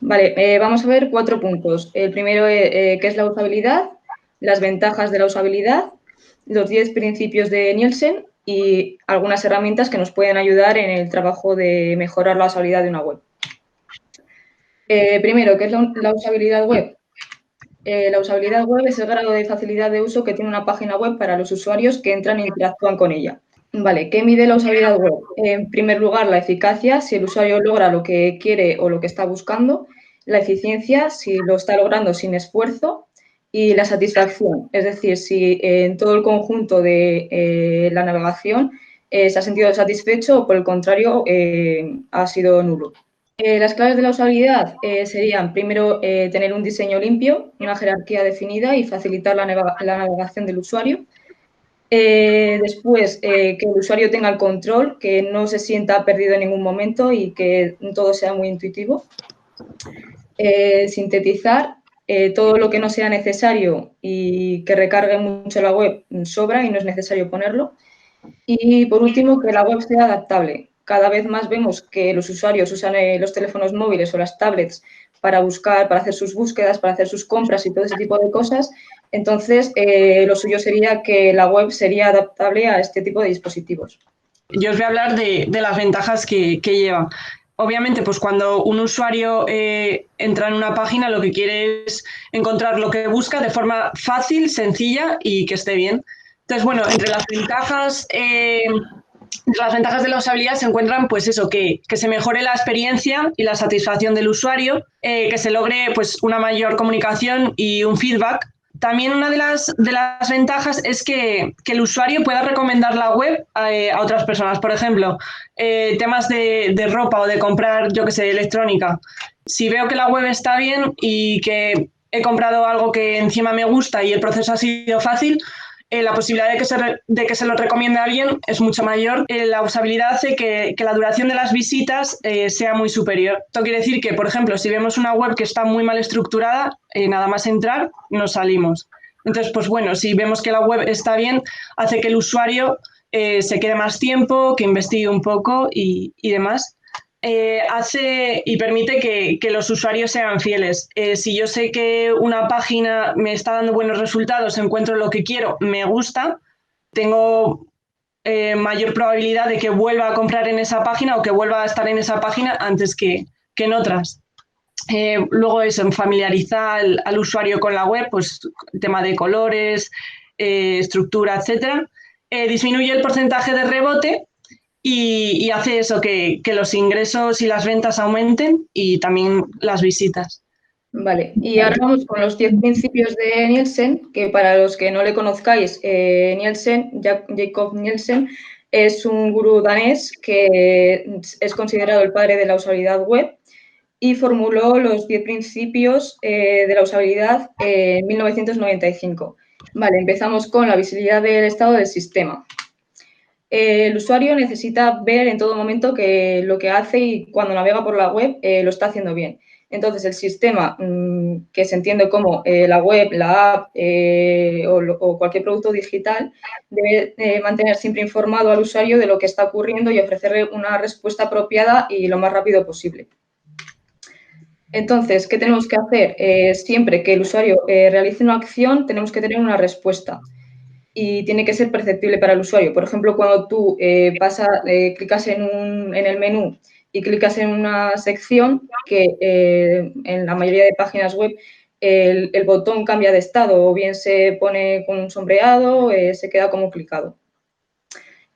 Vale, vamos a ver 4 puntos. El primero, ¿qué es la usabilidad? Las ventajas de la usabilidad, los 10 principios de Nielsen y algunas herramientas que nos pueden ayudar en el trabajo de mejorar la usabilidad de una web. Primero, ¿qué es la usabilidad web? La usabilidad web es el grado de facilidad de uso que tiene una página web para los usuarios que entran e interactúan con ella. Vale, ¿qué mide la usabilidad web? En primer lugar, la eficacia, si el usuario logra lo que quiere o lo que está buscando, la eficiencia, si lo está logrando sin esfuerzo, y la satisfacción, es decir, si en todo el conjunto de la navegación se ha sentido satisfecho o por el contrario ha sido nulo. Las claves de la usabilidad serían, primero, tener un diseño limpio, una jerarquía definida y facilitar la navegación del usuario. Después, que el usuario tenga el control, que no se sienta perdido en ningún momento y que todo sea muy intuitivo. Sintetizar, todo lo que no sea necesario y que recargue mucho la web sobra y no es necesario ponerlo. Y por último, que la web sea adaptable. Cada vez más vemos que los usuarios usan los teléfonos móviles o las tablets para buscar, para hacer sus búsquedas, para hacer sus compras y todo ese tipo de cosas. Entonces, lo suyo sería que la web sería adaptable a este tipo de dispositivos. Yo os voy a hablar de las ventajas que lleva. Obviamente, pues cuando un usuario entra en una página, lo que quiere es encontrar lo que busca de forma fácil, sencilla y que esté bien. Entonces, bueno, entre las ventajas de la usabilidad se encuentran, pues eso, que se mejore la experiencia y la satisfacción del usuario, que se logre pues una mayor comunicación y un feedback. También una de las ventajas es que el usuario pueda recomendar la web a otras personas. Por ejemplo, temas de ropa o de comprar, yo que sé, electrónica. Si veo que la web está bien y que he comprado algo que encima me gusta y el proceso ha sido fácil, la posibilidad de que se lo recomiende a alguien es mucho mayor. La usabilidad hace que la duración de las visitas sea muy superior. Esto quiere decir que, por ejemplo, si vemos una web que está muy mal estructurada, nada más entrar, nos salimos. Entonces, pues bueno, si vemos que la web está bien, hace que el usuario se quede más tiempo, que investigue un poco y demás. Hace y permite que los usuarios sean fieles. Si yo sé que una página me está dando buenos resultados, encuentro lo que quiero, me gusta, tengo mayor probabilidad de que vuelva a comprar en esa página o que vuelva a estar en esa página antes que en otras. Luego eso, familiarizar al usuario con la web, pues el tema de colores, estructura, etcétera. Disminuye el porcentaje de rebote y hace eso, que los ingresos y las ventas aumenten y también las visitas. Vale, y ahora vamos con los 10 principios de Nielsen, que para los que no le conozcáis, Jacob Nielsen es un gurú danés que es considerado el padre de la usabilidad web y formuló los 10 principios de la usabilidad en 1995. Vale, empezamos con la visibilidad del estado del sistema. El usuario necesita ver en todo momento que lo que hace y cuando navega por la web lo está haciendo bien. Entonces, el sistema, que se entiende como la web, la app o cualquier producto digital, debe mantener siempre informado al usuario de lo que está ocurriendo y ofrecerle una respuesta apropiada y lo más rápido posible. Entonces, ¿qué tenemos que hacer? Siempre que el usuario realice una acción, tenemos que tener una respuesta y tiene que ser perceptible para el usuario. Por ejemplo, cuando tú clicas en el menú y clicas en una sección que en la mayoría de páginas web el botón cambia de estado o bien se pone con un sombreado, se queda como clicado.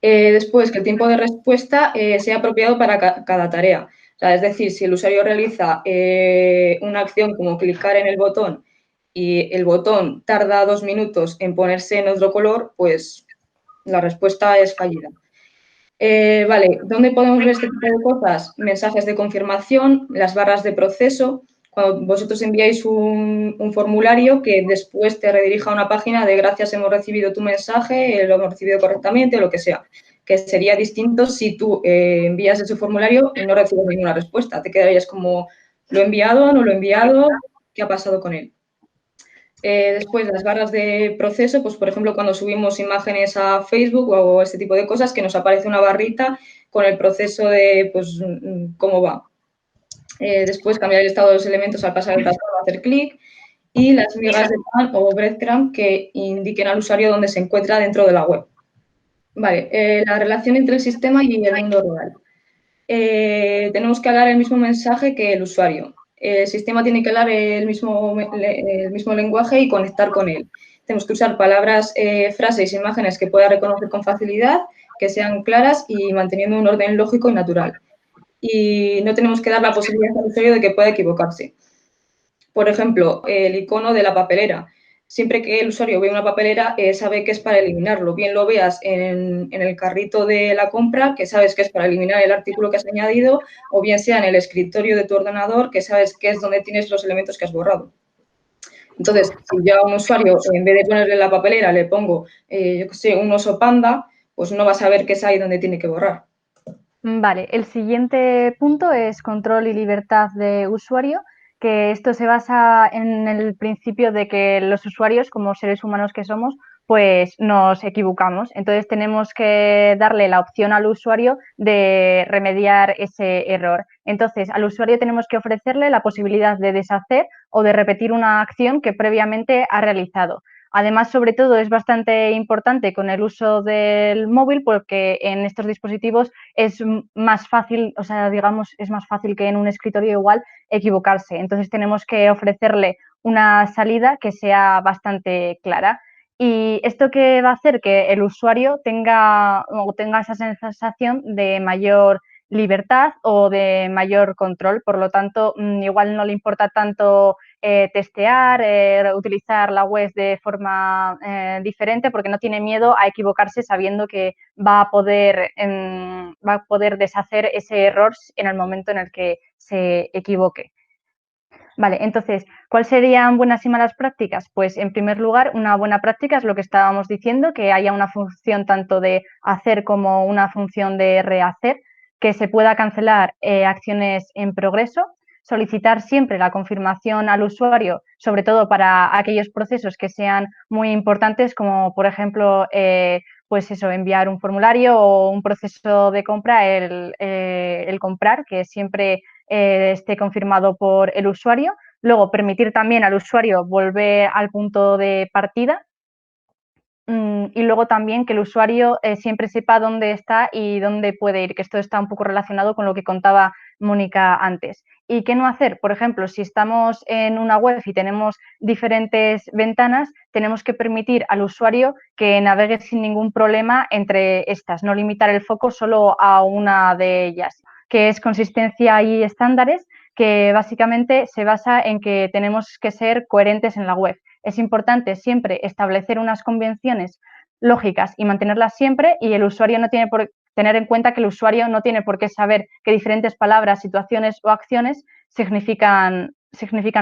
Después, que el tiempo de respuesta sea apropiado para cada tarea. O sea, es decir, si el usuario realiza una acción como clicar en el botón y el botón tarda 2 minutos en ponerse en otro color, pues la respuesta es fallida. Vale, ¿dónde podemos ver este tipo de cosas? Mensajes de confirmación, las barras de proceso. Cuando vosotros enviáis un formulario que después te redirija a una página de gracias, hemos recibido tu mensaje, lo hemos recibido correctamente o lo que sea. Que sería distinto si tú envías ese formulario y no recibes ninguna respuesta. Te quedarías como, ¿lo he enviado? ¿No lo he enviado? ¿Qué ha pasado con él? Después, las barras de proceso, pues por ejemplo, cuando subimos imágenes a Facebook o este tipo de cosas, que nos aparece una barrita con el proceso de, pues, cómo va. Después cambiar el estado de los elementos al pasar el ratón o hacer clic. Y las migas de pan o breadcrumb que indiquen al usuario dónde se encuentra dentro de la web. Vale, la relación entre el sistema y el mundo real. Tenemos que hablar el mismo mensaje que el usuario. El sistema tiene que hablar el mismo lenguaje y conectar con él. Tenemos que usar palabras, frases e imágenes que pueda reconocer con facilidad, que sean claras y manteniendo un orden lógico y natural. Y no tenemos que dar la posibilidad al usuario de que pueda equivocarse. Por ejemplo, el icono de la papelera. Siempre que el usuario ve una papelera, sabe que es para eliminarlo. Bien lo veas en el carrito de la compra, que sabes que es para eliminar el artículo que has añadido, o bien sea en el escritorio de tu ordenador, que sabes que es donde tienes los elementos que has borrado. Entonces, si yo a un usuario, en vez de ponerle la papelera, le pongo, yo qué sé, un oso panda, pues no va a saber que es ahí donde tiene que borrar. Vale, el siguiente punto es control y libertad de usuario, que esto se basa en el principio de que los usuarios, como seres humanos que somos, pues nos equivocamos. Entonces tenemos que darle la opción al usuario de remediar ese error. Entonces al usuario tenemos que ofrecerle la posibilidad de deshacer o de repetir una acción que previamente ha realizado. Además, sobre todo, es bastante importante con el uso del móvil porque en estos dispositivos es más fácil, o sea, digamos, es más fácil que en un escritorio igual equivocarse. Entonces tenemos que ofrecerle una salida que sea bastante clara. Y esto que va a hacer que el usuario tenga esa sensación de mayor libertad o de mayor control. Por lo tanto, igual no le importa tanto testear, utilizar la web de forma diferente porque no tiene miedo a equivocarse sabiendo que va a poder deshacer ese error en el momento en el que se equivoque. Vale, entonces, ¿cuáles serían buenas y malas prácticas? Pues en primer lugar, una buena práctica es lo que estábamos diciendo, que haya una función tanto de hacer como una función de rehacer, que se pueda cancelar acciones en progreso, solicitar siempre la confirmación al usuario, sobre todo para aquellos procesos que sean muy importantes, como por ejemplo, pues eso, enviar un formulario o un proceso de compra, el comprar, que siempre esté confirmado por el usuario. Luego, permitir también al usuario volver al punto de partida. Y luego también que el usuario siempre sepa dónde está y dónde puede ir, que esto está un poco relacionado con lo que contaba Mónica antes. ¿Y qué no hacer? Por ejemplo, si estamos en una web y tenemos diferentes ventanas, tenemos que permitir al usuario que navegue sin ningún problema entre estas, no limitar el foco solo a una de ellas, que es consistencia y estándares, que básicamente se basa en que tenemos que ser coherentes en la web. Es importante siempre establecer unas convenciones lógicas y mantenerlas siempre, y el usuario no tiene por tener en cuenta que el usuario no tiene por qué saber que diferentes palabras, situaciones o acciones significan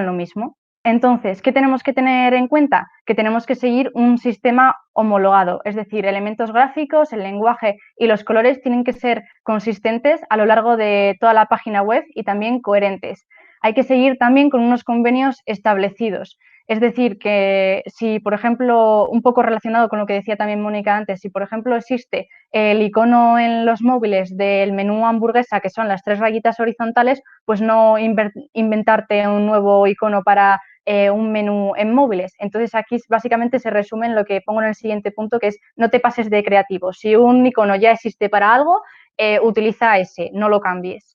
lo mismo. Entonces, ¿qué tenemos que tener en cuenta? Que tenemos que seguir un sistema homologado, es decir, elementos gráficos, el lenguaje y los colores tienen que ser consistentes a lo largo de toda la página web y también coherentes. Hay que seguir también con unos convenios establecidos. Es decir, que si, por ejemplo, un poco relacionado con lo que decía también Mónica antes, si, por ejemplo, existe el icono en los móviles del menú hamburguesa, que son las 3 rayitas horizontales, pues no inventarte un nuevo icono para un menú en móviles. Entonces, aquí básicamente se resume en lo que pongo en el siguiente punto, que es no te pases de creativo. Si un icono ya existe para algo, utiliza ese, no lo cambies.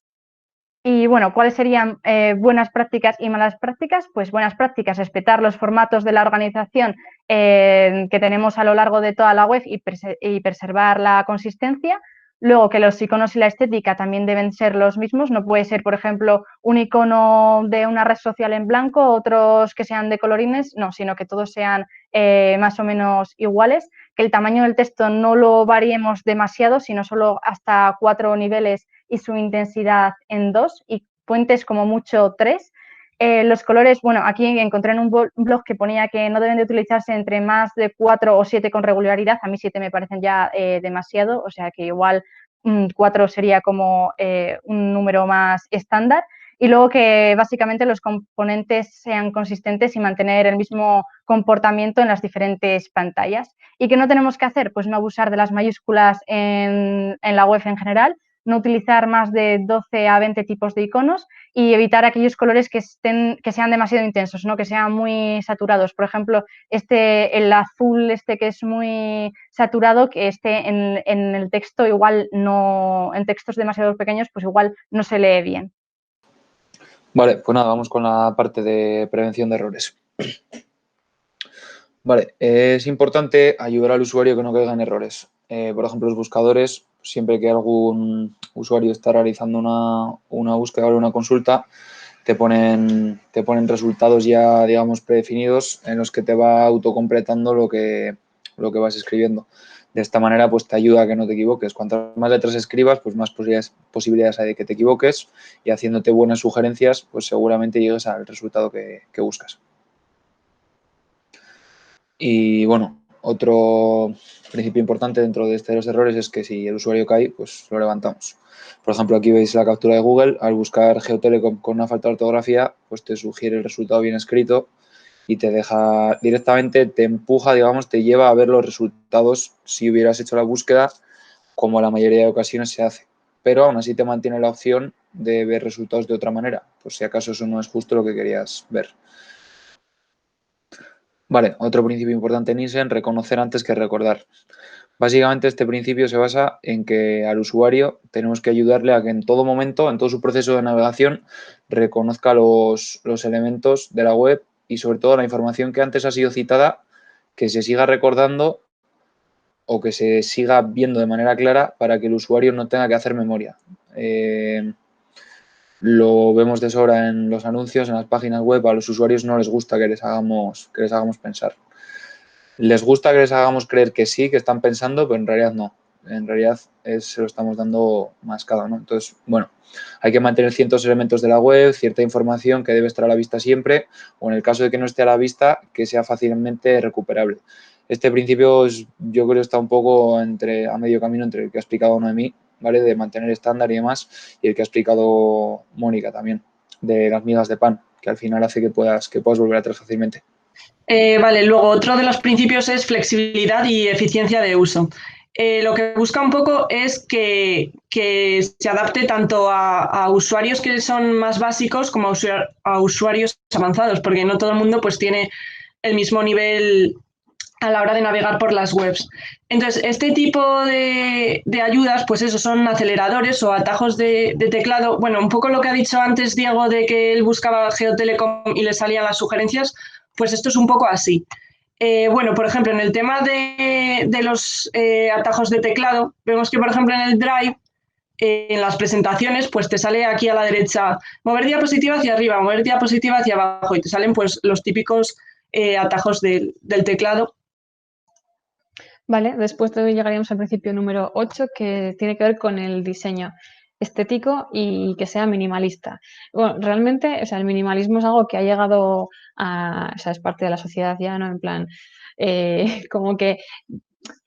Y bueno, ¿cuáles serían buenas prácticas y malas prácticas? Pues buenas prácticas, respetar los formatos de la organización que tenemos a lo largo de toda la web y preservar la consistencia. Luego, que los iconos y la estética también deben ser los mismos. No puede ser, por ejemplo, un icono de una red social en blanco, otros que sean de colorines, no, sino que todos sean más o menos iguales. Que el tamaño del texto no lo variemos demasiado, sino solo hasta 4 niveles y su intensidad en 2 y puentes como mucho 3. Los colores, bueno, aquí encontré en un blog que ponía que no deben de utilizarse entre más de 4 o 7 con regularidad. A mí 7 me parecen ya demasiado, o sea que igual 4 sería como un número más estándar. Y luego que básicamente los componentes sean consistentes y mantener el mismo comportamiento en las diferentes pantallas. ¿Y qué no tenemos que hacer? Pues no abusar de las mayúsculas en la web en general, no utilizar más de 12 a 20 tipos de iconos y evitar aquellos colores que sean demasiado intensos, ¿no? Que sean muy saturados. Por ejemplo, el azul que es muy saturado, que en el texto igual no, en textos demasiado pequeños, pues igual no se lee bien. Vale, pues nada, vamos con la parte de prevención de errores. Vale, es importante ayudar al usuario a que no caiga en errores. Por ejemplo, los buscadores, siempre que algún usuario está realizando una búsqueda o una consulta, te ponen resultados ya, digamos, predefinidos en los que te va autocompletando lo que vas escribiendo. De esta manera, pues te ayuda a que no te equivoques. Cuantas más letras escribas, pues más posibilidades hay de que te equivoques, y haciéndote buenas sugerencias, pues seguramente llegues al resultado que buscas. Y bueno, otro principio importante dentro de los errores es que si el usuario cae, pues lo levantamos. Por ejemplo, aquí veis la captura de Google. Al buscar Geotelecom con una falta de ortografía, pues te sugiere el resultado bien escrito y te deja directamente, te empuja, digamos, te lleva a ver los resultados si hubieras hecho la búsqueda, como la mayoría de ocasiones se hace. Pero aún así te mantiene la opción de ver resultados de otra manera, por si acaso eso no es justo lo que querías ver. Vale, otro principio importante en INSEN, reconocer antes que recordar. Básicamente este principio se basa en que al usuario tenemos que ayudarle a que en todo momento, en todo su proceso de navegación, reconozca los elementos de la web y sobre todo la información que antes ha sido citada, que se siga recordando o que se siga viendo de manera clara para que el usuario no tenga que hacer memoria. Lo vemos de sobra en los anuncios, en las páginas web. A los usuarios no les gusta que les hagamos pensar. Les gusta que les hagamos creer que sí, que están pensando, pero en realidad no. En realidad se lo estamos dando mascado, ¿no? Entonces, bueno, hay que mantener ciertos elementos de la web, cierta información que debe estar a la vista siempre, o en el caso de que no esté a la vista, que sea fácilmente recuperable. Este principio yo creo está un poco a medio camino entre el que ha explicado Noemí, ¿vale? De mantener estándar y demás, y el que ha explicado Mónica también, de las migas de pan, que al final hace que puedas volver atrás fácilmente. Vale, luego otro de los principios es flexibilidad y eficiencia de uso. Lo que busca un poco es que se adapte tanto a usuarios que son más básicos como a usuarios avanzados, porque no todo el mundo pues tiene el mismo nivel a la hora de navegar por las webs. Entonces, este tipo de ayudas, pues eso, son aceleradores o atajos de teclado. Bueno, un poco lo que ha dicho antes Diego de que él buscaba Geotelecom y le salían las sugerencias, pues esto es un poco así. Bueno, por ejemplo, en el tema de los atajos de teclado, vemos que, por ejemplo, en el Drive, en las presentaciones, pues te sale aquí a la derecha mover diapositiva hacia arriba, mover diapositiva hacia abajo, y te salen pues los típicos atajos del teclado. Vale, después llegaríamos al principio número 8, que tiene que ver con el diseño estético y que sea minimalista. Bueno, realmente, o sea, el minimalismo es algo que ha llegado o sea, es parte de la sociedad ya, ¿no? En plan, como que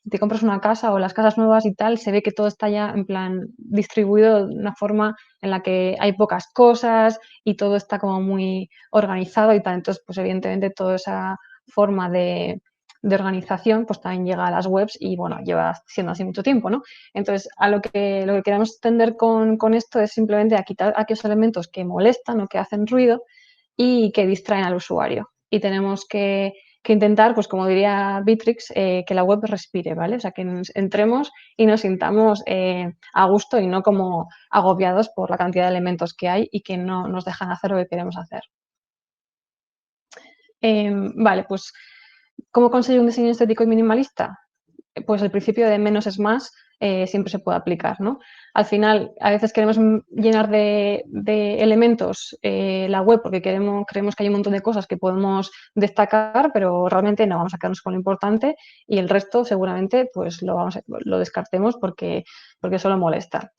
te compras una casa o las casas nuevas y tal, se ve que todo está ya en plan distribuido de una forma en la que hay pocas cosas y todo está como muy organizado y tal. Entonces, pues evidentemente toda esa forma de organización pues también llega a las webs y bueno, lleva siendo así mucho tiempo, ¿no? Entonces, lo que queremos tender con esto es simplemente a quitar aquellos elementos que molestan o que hacen ruido y que distraen al usuario. Y tenemos que intentar, pues como diría Bitrix, que la web respire, ¿vale? O sea, que entremos y nos sintamos a gusto y no como agobiados por la cantidad de elementos que hay y que no nos dejan hacer lo que queremos hacer. Vale, pues ¿cómo conseguir un diseño estético y minimalista? Pues el principio de menos es más siempre se puede aplicar, ¿no? Al final, a veces queremos llenar de elementos la web porque creemos que hay un montón de cosas que podemos destacar, pero realmente no, vamos a quedarnos con lo importante y el resto seguramente pues lo descartemos porque solo molesta.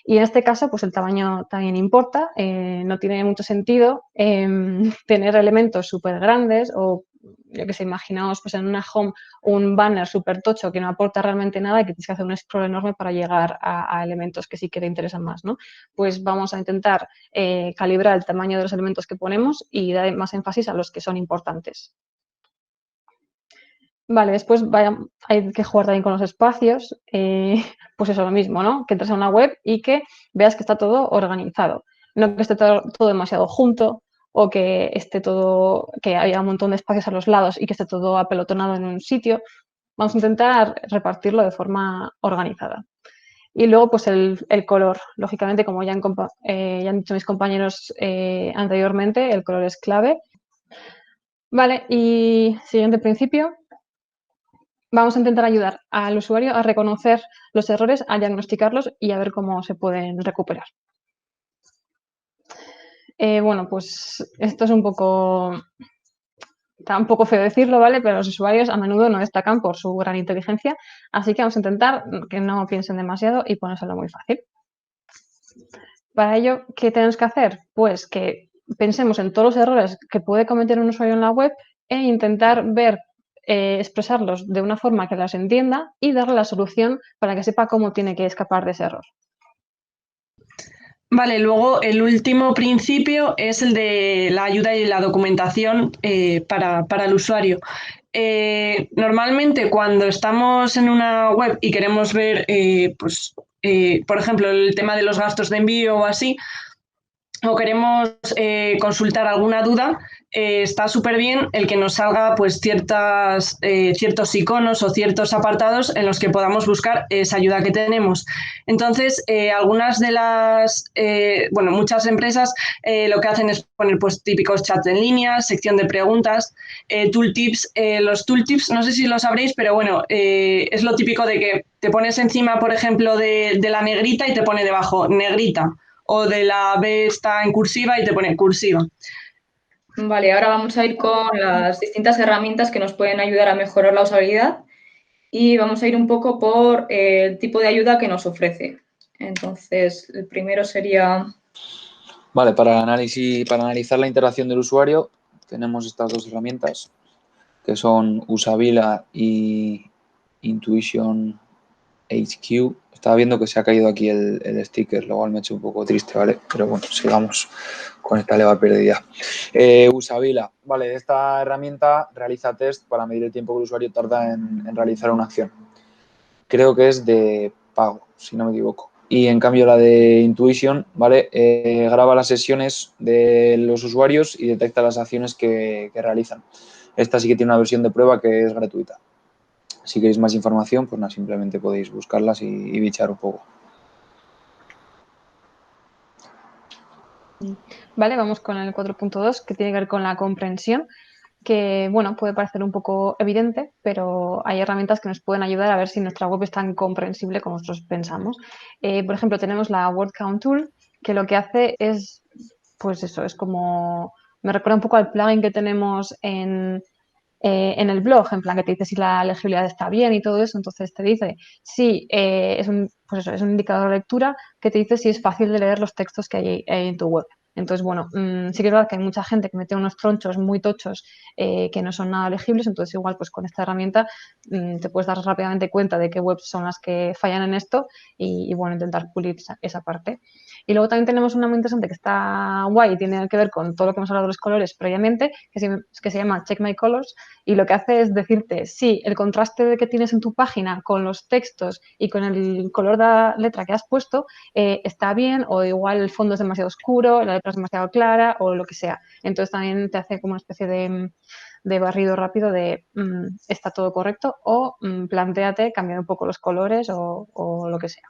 Y en este caso, pues el tamaño también importa, no tiene mucho sentido tener elementos súper grandes o, yo que sé, imaginaos pues en una home un banner súper tocho que no aporta realmente nada y que tienes que hacer un scroll enorme para llegar a elementos que sí que te interesan más, ¿no? Pues vamos a intentar calibrar el tamaño de los elementos que ponemos y dar más énfasis a los que son importantes. Vale, después hay que jugar también con los espacios, pues eso, lo mismo, ¿no? Que entres a una web y que veas que está todo organizado, no que esté todo demasiado junto o que esté todo, que haya un montón de espacios a los lados y que esté todo apelotonado en un sitio. Vamos a intentar repartirlo de forma organizada. Y luego, pues el color. Lógicamente, como ya han dicho mis compañeros anteriormente, el color es clave. Vale, y siguiente principio. Vamos a intentar ayudar al usuario a reconocer los errores, a diagnosticarlos y a ver cómo se pueden recuperar. Bueno, pues esto es un poco, está un poco feo decirlo, ¿vale? Pero los usuarios a menudo no destacan por su gran inteligencia, así que vamos a intentar que no piensen demasiado y ponérselo muy fácil. Para ello, ¿qué tenemos que hacer? Pues que pensemos en todos los errores que puede cometer un usuario en la web e intentar ver, expresarlos de una forma que las entienda y darle la solución para que sepa cómo tiene que escapar de ese error. Vale, luego el último principio es el de la ayuda y la documentación para el usuario. Normalmente cuando estamos en una web y queremos ver, por ejemplo, el tema de los gastos de envío o así, o queremos consultar alguna duda, está súper bien el que nos salga pues ciertos iconos o ciertos apartados en los que podamos buscar esa ayuda que tenemos. Entonces, algunas de muchas empresas lo que hacen es poner pues típicos chats en línea, sección de preguntas, tooltips. Los tooltips, no sé si lo sabréis, pero bueno, es lo típico de que te pones encima, por ejemplo, de la negrita y te pone debajo negrita, o de la B está en cursiva y te pone cursiva. Vale, ahora vamos a ir con las distintas herramientas que nos pueden ayudar a mejorar la usabilidad y vamos a ir un poco por el tipo de ayuda que nos ofrece. Entonces, el primero sería... Vale, para analizar la interacción del usuario tenemos estas dos herramientas que son Usabila y Intuition HQ. Estaba viendo que se ha caído aquí el sticker, lo cual me ha hecho un poco triste, ¿vale? Pero bueno, sigamos con esta leva perdida. Usabila, vale, esta herramienta realiza test para medir el tiempo que el usuario tarda en realizar una acción. Creo que es de pago, si no me equivoco. Y en cambio la de Intuition, ¿vale? Graba las sesiones de los usuarios y detecta las acciones que realizan. Esta sí que tiene una versión de prueba que es gratuita. Si queréis más información, pues nada, simplemente podéis buscarlas y bichar un poco. Vale, vamos con el 4.2, que tiene que ver con la comprensión, que, bueno, puede parecer un poco evidente, pero hay herramientas que nos pueden ayudar a ver si nuestra web es tan comprensible como nosotros pensamos. Por ejemplo, tenemos la Word Count Tool, que lo que hace es, pues eso, es como, me recuerda un poco al plugin que tenemos en el blog, en plan que te dice si la legibilidad está bien y todo eso, entonces te dice si es un indicador de lectura que te dice si es fácil de leer los textos que hay en tu web. Entonces, bueno, sí que es verdad que hay mucha gente que mete unos tronchos muy tochos que no son nada legibles, entonces igual pues con esta herramienta te puedes dar rápidamente cuenta de qué webs son las que fallan en esto y bueno, intentar pulir esa parte. Y luego también tenemos una muy interesante que está guay y tiene que ver con todo lo que hemos hablado de los colores previamente, que se llama Check My Colors, y lo que hace es decirte si el contraste que tienes en tu página con los textos y con el color de la letra que has puesto está bien, o igual el fondo es demasiado oscuro, la letra es demasiado clara o lo que sea. Entonces también te hace como una especie de barrido rápido de está todo correcto o plantéate cambiar un poco los colores o lo que sea.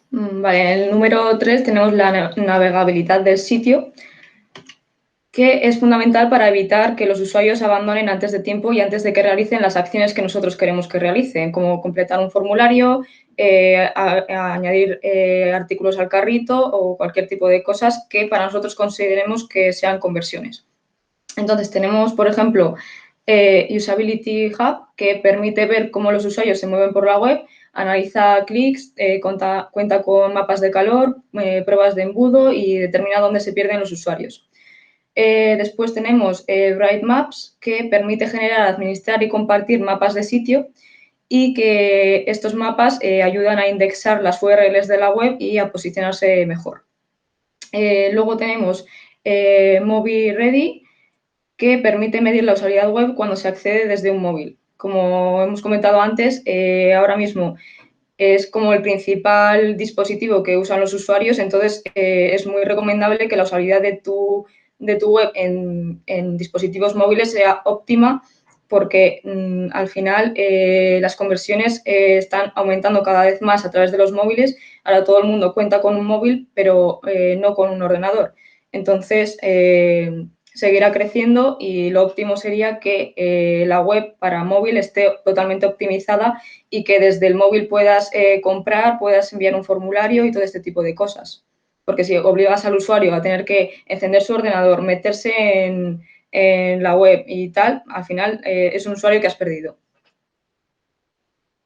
Vale, en el número 3 tenemos la navegabilidad del sitio, que es fundamental para evitar que los usuarios abandonen antes de tiempo y antes de que realicen las acciones que nosotros queremos que realicen, como completar un formulario, añadir artículos al carrito o cualquier tipo de cosas que para nosotros consideremos que sean conversiones. Entonces, tenemos, por ejemplo, Usability Hub, que permite ver cómo los usuarios se mueven por la web, analiza clics, cuenta con mapas de calor, pruebas de embudo y determina dónde se pierden los usuarios. Después tenemos Bright Maps, que permite generar, administrar y compartir mapas de sitio y que estos mapas ayudan a indexar las URLs de la web y a posicionarse mejor. Luego tenemos Movie Ready, que permite medir la usabilidad web cuando se accede desde un móvil. Como hemos comentado antes, ahora mismo es como el principal dispositivo que usan los usuarios, entonces es muy recomendable que la usabilidad de tu web en dispositivos móviles sea óptima, porque al final las conversiones están aumentando cada vez más a través de los móviles. Ahora todo el mundo cuenta con un móvil, pero no con un ordenador. Entonces, seguirá creciendo y lo óptimo sería que la web para móvil esté totalmente optimizada y que desde el móvil puedas comprar, puedas enviar un formulario y todo este tipo de cosas. Porque si obligas al usuario a tener que encender su ordenador, meterse en la web y tal, al final es un usuario que has perdido.